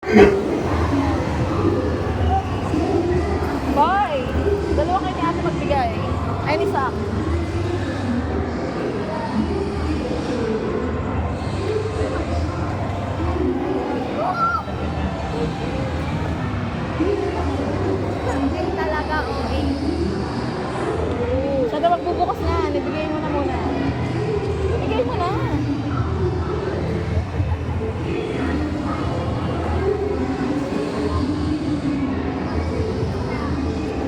Bye! Dalawa kayo ni ate magbigay. Ay, ni Sam. Talaga, okay. Siya daw magbubukas na. Ibigay mo na muna. Ibigay mo na.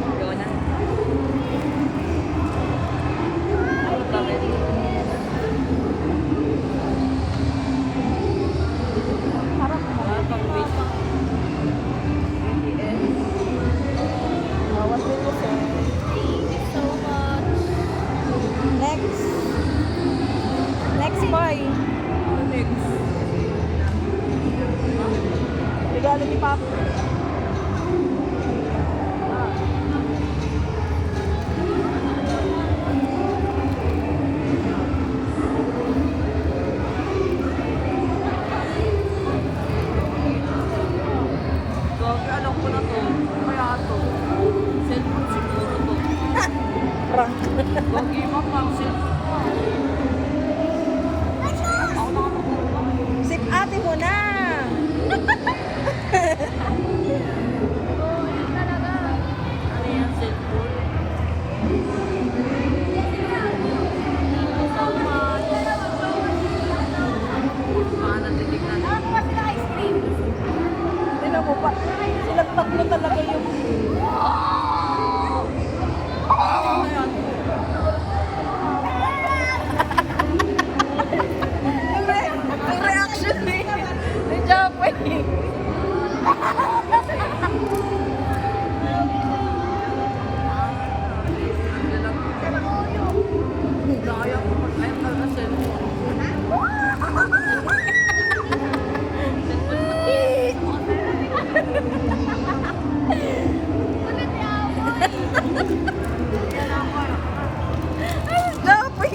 Ikaw na. Bakit? Harap mo. Pag-wait. Bawas din mo, sir. Thank you so much. Next. Next, boy. Next. Regalo ni Papa. Grabe, alam ko na to. Kaya to. Cellphone siguro to. Prank. Huwag iba pang cellphone. Ako nakakakuha. Sip ate mo na. Oo, yun talaga. Ano yan, cellphone? Thank you so much. Mga natitignan. Nakakuha sila ice cream. Tignan mo pa. Silang tatlo talaga yung... Ano yan? Yung reaction ni Japay. Daya ko mag ayaw talaga cellphone. Ulit yamoy. Japay.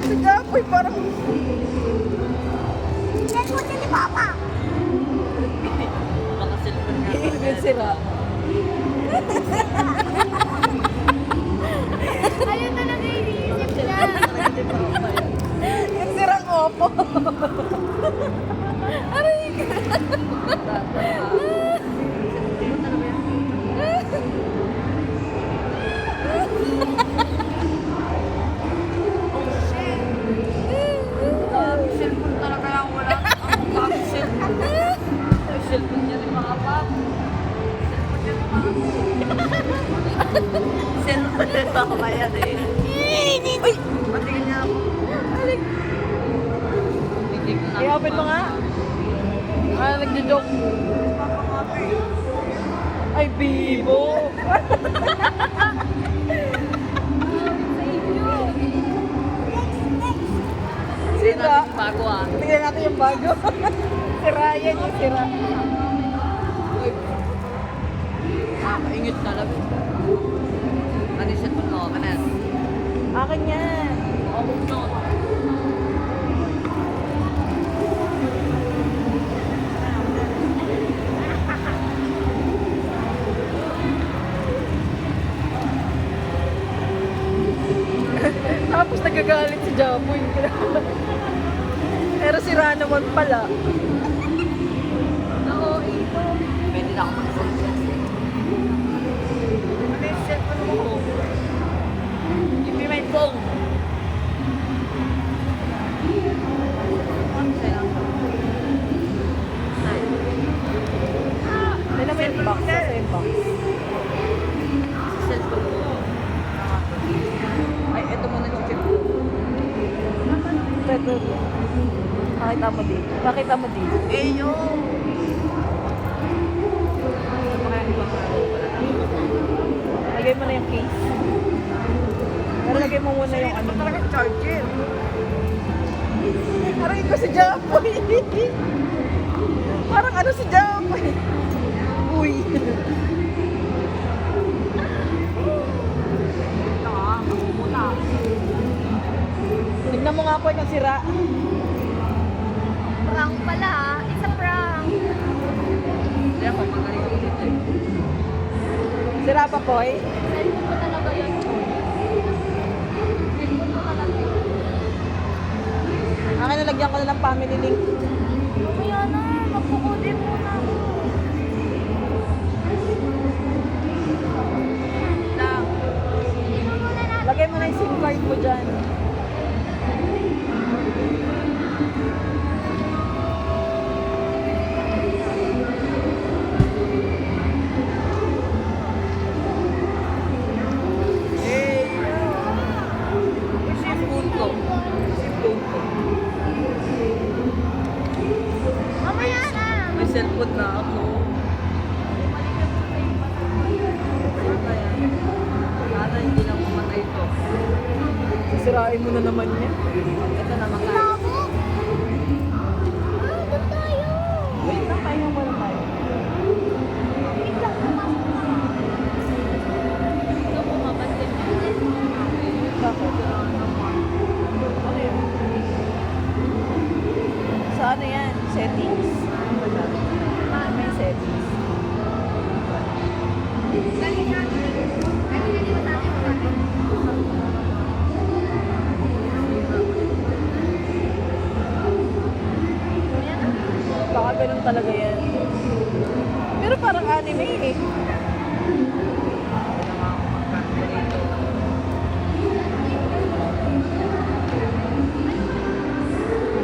Si Japay parang... Yan mo ni Papa. Baka cellphone nga. Iingit sila. Ayun talaga iniisip niya. Yung sirang opo. Aray ka. Cellphone talaga lang wala. Ang bago cellphone. Cellphone niya rin mga pap. Cellphone niya rin mga bayan eh. Uy! Patingin niya ako. Hindi ko na. I-open mo nga. Ah, nagjo-joke. Ay, bibo. Sira. Bago ah. Tingnan natin yung bago. Si Ryan yung sira. Nakakaingit talaga. Ano yung cellphone mo? Kanan? Akin yan. Oh, no. Tapos nagagalit si Jaboy. Pero sira naman pala. Oo, ito. Pwede na ako mag-cellphone. Ano yung cellphone mo? Give me my phone. Tignan mo yung box. Sa yung box. Cellphone mo. Ay, eto muna check ko. Ito. Pakita mo din. Pakita mo din. Eh, yung... Lagay mo na yung case. Pero lagay mo muna yung ano. talaga charger. Parang ikaw si Japoy. Parang ano si Japoy. Uy. nga po yung sira. Prank pala ha. It's a prank. Hindi ako magaling ako dito eh. Sira pa po eh. Cellphone ko talaga yun. Cellphone ko talaga yun. Akin nalagyan ko na ng family link. Kaya na, magkukudim muna ako. Lang. Ito muna natin. Lagay mo na yung SIM card mo dyan. Hey! Kasi yung phone ko. Kasi yung phone ko. Mamaya na. May cellphone na ako. Sana yan. Sana hindi lang mamatay ito. Sisirain mo na naman yan. Ito na makain. Labo. Doon tayo. Wait lang, pahinga mo na tayo. Wait lang, pumasok na. Ito pumapansin. Bakit? Ano yun? Sa ano yan? Settings? May settings. Galing natin. Galing mo natin. Baka ganun talaga yan. Pero parang anime eh.